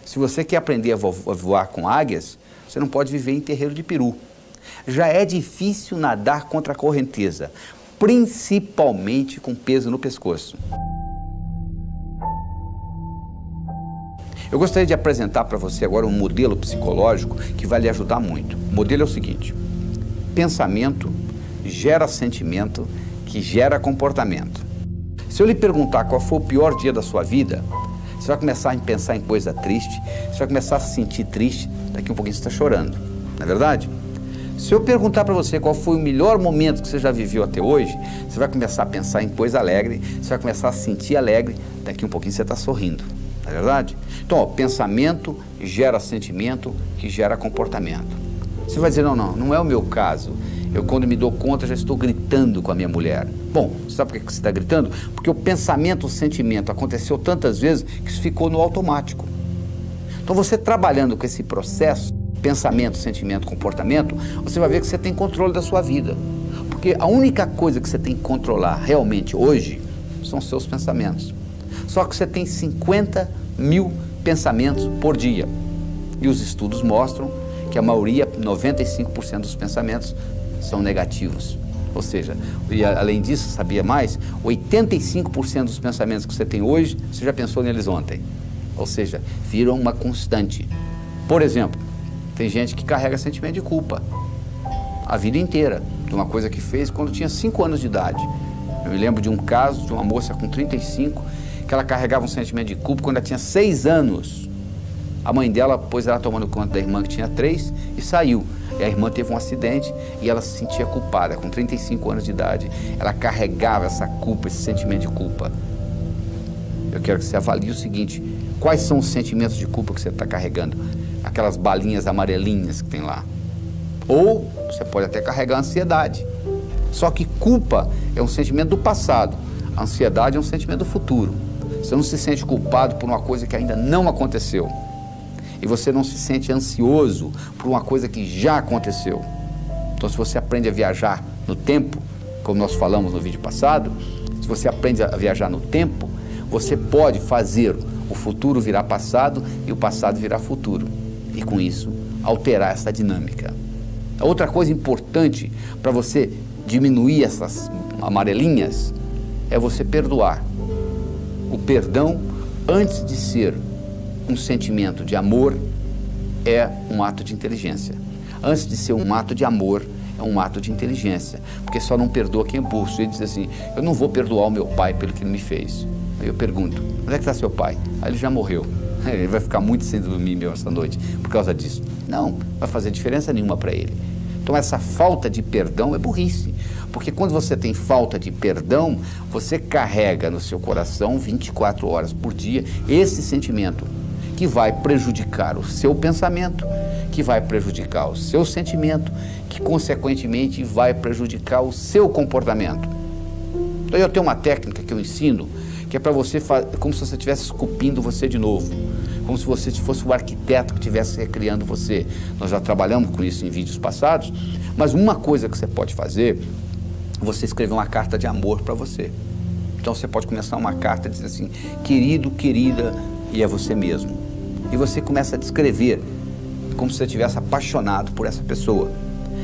Se você quer aprender a voar com águias, você não pode viver em terreiro de peru. Já é difícil nadar contra a correnteza, principalmente com peso no pescoço. Eu gostaria de apresentar para você agora um modelo psicológico que vai lhe ajudar muito. O modelo é o seguinte: pensamento gera sentimento, que gera comportamento. Se eu lhe perguntar qual foi o pior dia da sua vida, você vai começar a pensar em coisa triste, você vai começar a se sentir triste, daqui um pouquinho você está chorando, não é verdade? Se eu perguntar para você qual foi o melhor momento que você já viveu até hoje, você vai começar a pensar em coisa alegre, você vai começar a se sentir alegre, daqui um pouquinho você está sorrindo, não é verdade? Então, ó, pensamento gera sentimento, que gera comportamento. Você vai dizer, não é o meu caso. Eu, quando me dou conta, já estou gritando com a minha mulher. Bom, sabe por que você está gritando? Porque o pensamento, o sentimento aconteceu tantas vezes que isso ficou no automático. Então, você trabalhando com esse processo, pensamento, sentimento, comportamento, você vai ver que você tem controle da sua vida. Porque a única coisa que você tem que controlar realmente hoje são os seus pensamentos. Só que você tem 50 mil pensamentos por dia. E os estudos mostram que a maioria, 95% dos pensamentos, são negativos. Ou seja, e além disso, sabia mais? 85% dos pensamentos que você tem hoje, você já pensou neles ontem. Ou seja, viram uma constante. Por exemplo, tem gente que carrega sentimento de culpa a vida inteira, de uma coisa que fez quando tinha 5 anos de idade. Eu me lembro de um caso de uma moça com 35, que ela carregava um sentimento de culpa quando ela tinha 6 anos. A mãe dela pôs ela tomando conta da irmã que tinha 3 e saiu. E a irmã teve um acidente e ela se sentia culpada. Com 35 anos de idade, ela carregava essa culpa, esse sentimento de culpa. Eu quero que você avalie o seguinte: quais são os sentimentos de culpa que você está carregando? Aquelas balinhas amarelinhas que tem lá. Ou você pode até carregar ansiedade. Só que culpa é um sentimento do passado, a ansiedade é um sentimento do futuro. Você não se sente culpado por uma coisa que ainda não aconteceu. E você não se sente ansioso por uma coisa que já aconteceu. Então, se você aprende a viajar no tempo, como nós falamos no vídeo passado, se você aprende a viajar no tempo, você pode fazer o futuro virar passado e o passado virar futuro. E com isso, alterar essa dinâmica. A outra coisa importante para você diminuir essas amarelinhas é você perdoar. O perdão, antes de ser um sentimento de amor, é um ato de inteligência. Antes de ser um ato de amor, é um ato de inteligência. Porque só não perdoa quem é burro. Ele diz assim: eu não vou perdoar o meu pai pelo que ele me fez. Aí eu pergunto: onde é que está seu pai? Aí ele já morreu. Ele vai ficar muito sem dormir mesmo essa noite por causa disso. Não vai fazer diferença nenhuma para ele. Então essa falta de perdão é burrice. Porque quando você tem falta de perdão, você carrega no seu coração 24 horas por dia esse sentimento que vai prejudicar o seu pensamento, que vai prejudicar o seu sentimento, que consequentemente vai prejudicar o seu comportamento. Então eu tenho uma técnica que eu ensino, que é para você fazer como se você estivesse esculpindo você de novo, como se você fosse o arquiteto que estivesse recriando você. Nós já trabalhamos com isso em vídeos passados, mas uma coisa que você pode fazer é você escrever uma carta de amor para você. Então você pode começar uma carta dizendo assim: querido, querida, e é você mesmo. E você começa a descrever como se você estivesse apaixonado por essa pessoa.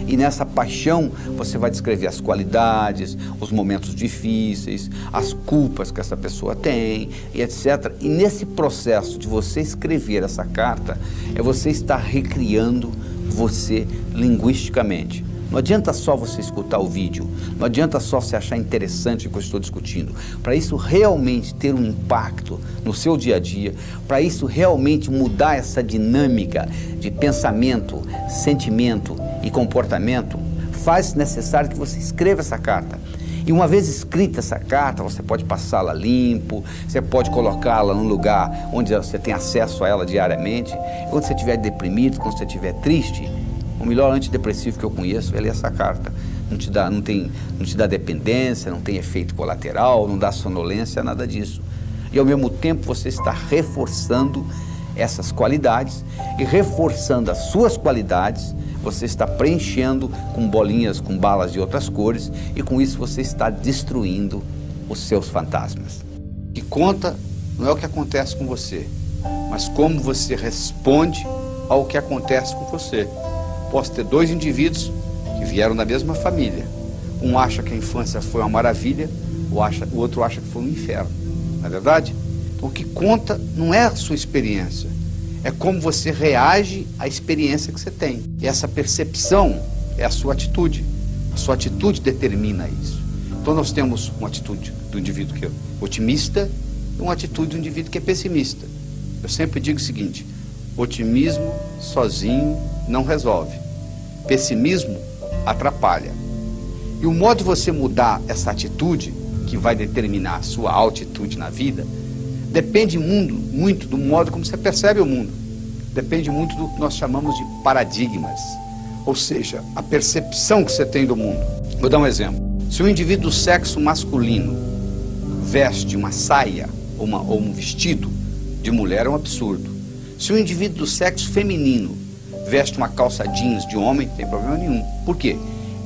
E nessa paixão você vai descrever as qualidades, os momentos difíceis, as culpas que essa pessoa tem, e etc. E nesse processo de você escrever essa carta, é você estar recriando você linguisticamente. Não adianta só você escutar o vídeo, não adianta só você achar interessante o que eu estou discutindo. Para isso realmente ter um impacto no seu dia a dia, para isso realmente mudar essa dinâmica de pensamento, sentimento e comportamento, faz necessário que você escreva essa carta. E uma vez escrita essa carta, você pode passá-la limpo, você pode colocá-la num lugar onde você tem acesso a ela diariamente. Quando você estiver deprimido, quando você estiver triste, o melhor antidepressivo que eu conheço é ler essa carta. Não te dá dependência, não tem efeito colateral, não dá sonolência, nada disso. E ao mesmo tempo você está reforçando essas qualidades, e reforçando as suas qualidades, você está preenchendo com bolinhas, com balas de outras cores, e com isso você está destruindo os seus fantasmas. O que conta não é o que acontece com você, mas como você responde ao que acontece com você. Posso ter dois indivíduos que vieram da mesma família. Um acha que a infância foi uma maravilha, o outro acha que foi um inferno. Não é verdade? Então o que conta não é a sua experiência, é como você reage à experiência que você tem. E essa percepção é a sua atitude. A sua atitude determina isso. Então nós temos uma atitude do indivíduo que é otimista e uma atitude do indivíduo que é pessimista. Eu sempre digo o seguinte: otimismo sozinho não resolve. Pessimismo atrapalha. E o modo de você mudar essa atitude, que vai determinar a sua altitude na vida, depende muito do modo como você percebe o mundo. Depende muito do que nós chamamos de paradigmas. Ou seja, a percepção que você tem do mundo. Vou dar um exemplo. Se um indivíduo do sexo masculino veste uma saia ou um vestido de mulher, é um absurdo. Se um indivíduo do sexo feminino veste uma calça jeans de homem, não tem problema nenhum. Por quê?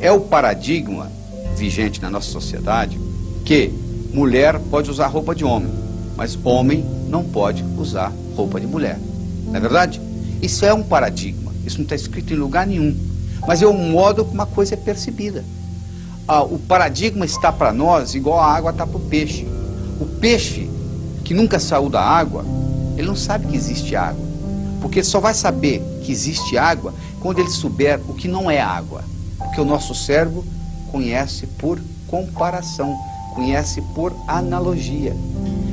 É o paradigma vigente na nossa sociedade que mulher pode usar roupa de homem, mas homem não pode usar roupa de mulher. Não é verdade? Isso é um paradigma. Isso não está escrito em lugar nenhum. Mas é o modo como uma coisa é percebida. O paradigma está para nós igual a água está para o peixe. O peixe que nunca saiu da água, ele não sabe que existe água. Porque ele só vai saber que existe água quando ele souber o que não é água. Porque o nosso cérebro conhece por comparação, conhece por analogia.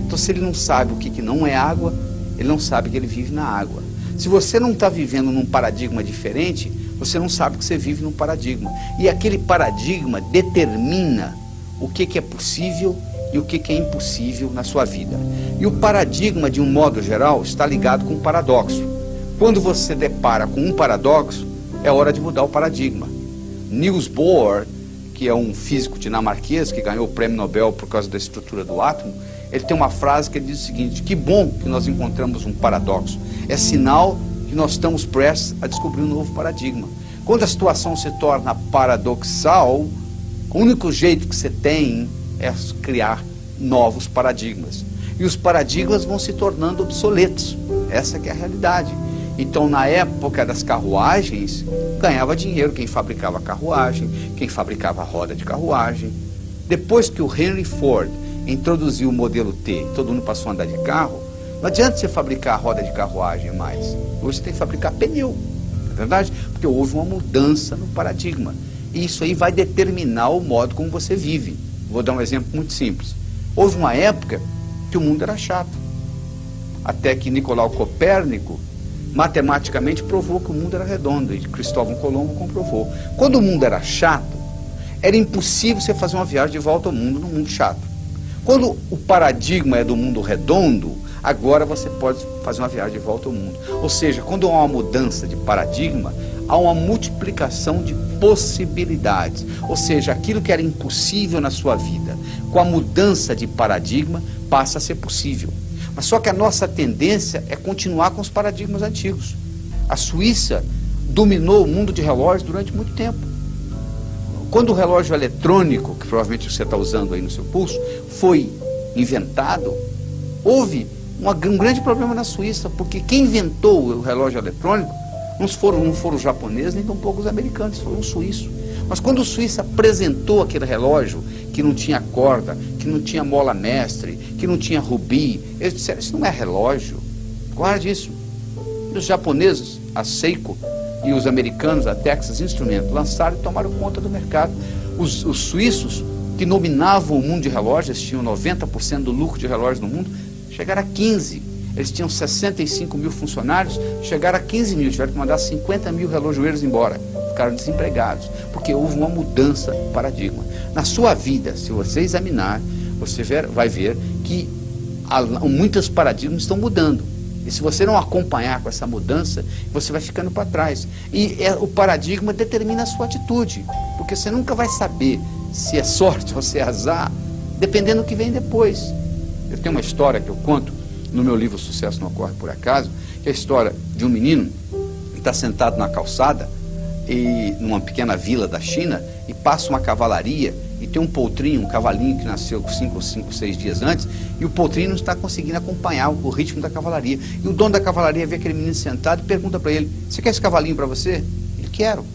Então, se ele não sabe o que não é água, ele não sabe que ele vive na água. Se você não está vivendo num paradigma diferente, você não sabe que você vive num paradigma. E aquele paradigma determina o que é possível e o que é impossível na sua vida. E o paradigma, de um modo geral, está ligado com o paradoxo. Quando você depara com um paradoxo, é hora de mudar o paradigma. Niels Bohr, que é um físico dinamarquês que ganhou o prêmio Nobel por causa da estrutura do átomo, ele tem uma frase que ele diz o seguinte: que bom que nós encontramos um paradoxo. É sinal que nós estamos prestes a descobrir um novo paradigma. Quando a situação se torna paradoxal, o único jeito que você tem é criar novos paradigmas. E os paradigmas vão se tornando obsoletos. Essa que é a realidade. Então, na época das carruagens, ganhava dinheiro quem fabricava carruagem, quem fabricava roda de carruagem. Depois que o Henry Ford introduziu o modelo T, todo mundo passou a andar de carro, não adianta você fabricar roda de carruagem mais. Hoje você tem que fabricar pneu, não é verdade? Porque houve uma mudança no paradigma. E isso aí vai determinar o modo como você vive. Vou dar um exemplo muito simples. Houve uma época que o mundo era chato. Até que Nicolau Copérnico matematicamente provou que o mundo era redondo, e Cristóvão Colombo comprovou. Quando o mundo era chato, era impossível você fazer uma viagem de volta ao mundo num mundo chato. Quando o paradigma é do mundo redondo, agora você pode fazer uma viagem de volta ao mundo. Ou seja, quando há uma mudança de paradigma, há uma multiplicação de possibilidades. Ou seja, aquilo que era impossível na sua vida, com a mudança de paradigma, passa a ser possível. Mas só que a nossa tendência é continuar com os paradigmas antigos. A Suíça dominou o mundo de relógios durante muito tempo. Quando o relógio eletrônico, que provavelmente você está usando aí no seu pulso, foi inventado, houve um grande problema na Suíça, porque quem inventou o relógio eletrônico não foram os japoneses, nem tampouco os americanos, foram os suíços. Mas quando o suíço apresentou aquele relógio, que não tinha corda, que não tinha mola mestre, que não tinha rubi, eles disseram: isso não é relógio, guarde isso. E os japoneses, a Seiko, e os americanos, a Texas Instruments, lançaram e tomaram conta do mercado. Os suíços, que dominavam o mundo de relógios, tinham 90% do lucro de relógios no mundo, chegaram a 15%. Eles tinham 65 mil funcionários, chegaram a 15 mil, tiveram que mandar 50 mil relojoeiros embora. Ficaram desempregados, porque houve uma mudança de paradigma. Na sua vida, se você examinar, você vai ver que muitos paradigmas estão mudando. E se você não acompanhar com essa mudança, você vai ficando para trás. E o paradigma determina a sua atitude, porque você nunca vai saber se é sorte ou se é azar, dependendo do que vem depois. Eu tenho uma história que eu conto no meu livro Sucesso Não Ocorre Por Acaso, que é a história de um menino que está sentado na calçada, numa pequena vila da China, e passa uma cavalaria e tem um potrinho, um cavalinho que nasceu 5 ou 6 dias antes, e o potrinho não está conseguindo acompanhar o ritmo da cavalaria. E o dono da cavalaria vê aquele menino sentado e pergunta para ele: você quer esse cavalinho para você? Ele: quero.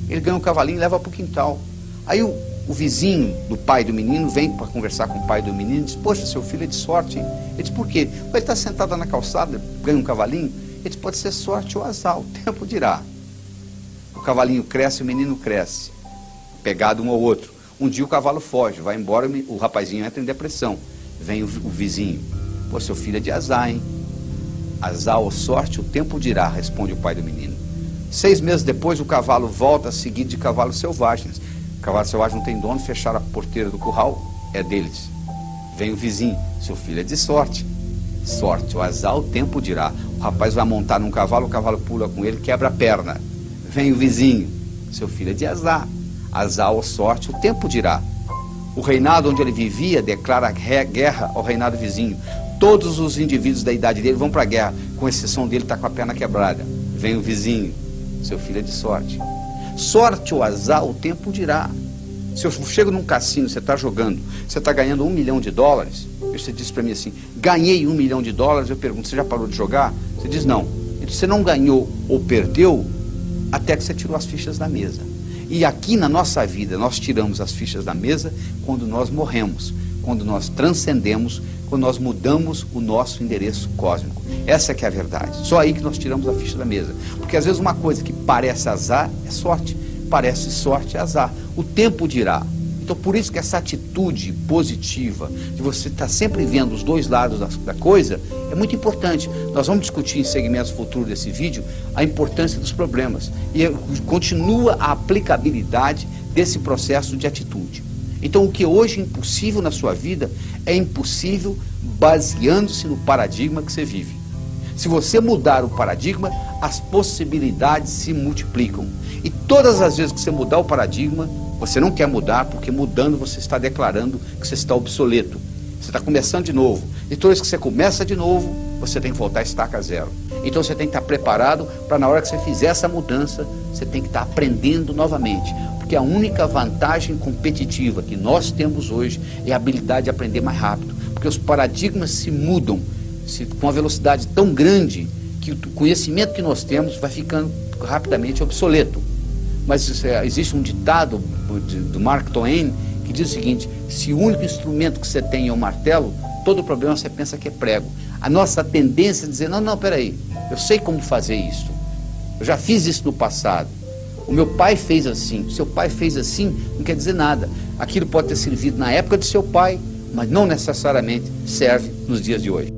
Ele ganha o cavalinho e leva para o quintal. Aí o vizinho do pai do menino vem para conversar com o pai do menino e diz: poxa, seu filho é de sorte, hein? Ele diz: por quê? Ele está sentado na calçada, ganha um cavalinho. Ele diz: pode ser sorte ou azar, o tempo dirá. O cavalinho cresce, o menino cresce, pegado um ao outro. Um dia o cavalo foge, vai embora, o rapazinho entra em depressão. Vem o vizinho: pô, seu filho é de azar, hein? Azar ou sorte, o tempo dirá, responde o pai do menino. 6 meses depois, o cavalo volta seguido de cavalos selvagens. O cavalo selvagem não tem dono, fecharam a porteira do curral, é deles. Vem o vizinho: seu filho é de sorte. Sorte ou azar, o tempo dirá. O rapaz vai montar num cavalo, o cavalo pula com ele, quebra a perna. Vem o vizinho: seu filho é de azar. Azar ou sorte, o tempo dirá. O reinado onde ele vivia declara guerra ao reinado vizinho. Todos os indivíduos da idade dele vão para a guerra, com exceção dele, está com a perna quebrada. Vem o vizinho: seu filho é de sorte. Sorte ou azar, o tempo dirá. Se eu chego num cassino, você está jogando, você está ganhando $1 milhão, e você diz para mim assim: ganhei $1 milhão, eu pergunto: você já parou de jogar? Você diz: não. Ele diz: você não ganhou ou perdeu até que você tirou as fichas da mesa. E aqui na nossa vida, nós tiramos as fichas da mesa quando nós morremos, quando nós transcendemos, quando nós mudamos o nosso endereço cósmico. Essa é que é a verdade. Só aí que nós tiramos a ficha da mesa. Porque às vezes uma coisa que parece azar é sorte, parece sorte é azar. O tempo dirá. Então por isso que essa atitude positiva, de você estar sempre vendo os dois lados da coisa, é muito importante. Nós vamos discutir em segmentos futuros desse vídeo a importância dos problemas. E continua a aplicabilidade desse processo de atitude. Então o que hoje é impossível na sua vida, é impossível baseando-se no paradigma que você vive. Se você mudar o paradigma, as possibilidades se multiplicam. E todas as vezes que você mudar o paradigma, você não quer mudar, porque mudando você está declarando que você está obsoleto. Você está começando de novo. E toda vez que você começa de novo, você tem que voltar a estaca zero. Então você tem que estar preparado para, na hora que você fizer essa mudança, você tem que estar aprendendo novamente. Porque a única vantagem competitiva que nós temos hoje é a habilidade de aprender mais rápido. Porque os paradigmas se mudam com uma velocidade tão grande que o conhecimento que nós temos vai ficando rapidamente obsoleto. Mas existe um ditado do Mark Twain que diz o seguinte: se o único instrumento que você tem é o martelo, todo problema você pensa que é prego. A nossa tendência é dizer: não, peraí, eu sei como fazer isso, eu já fiz isso no passado, o meu pai fez assim, seu pai fez assim, não quer dizer nada. Aquilo pode ter servido na época de seu pai, mas não necessariamente serve nos dias de hoje.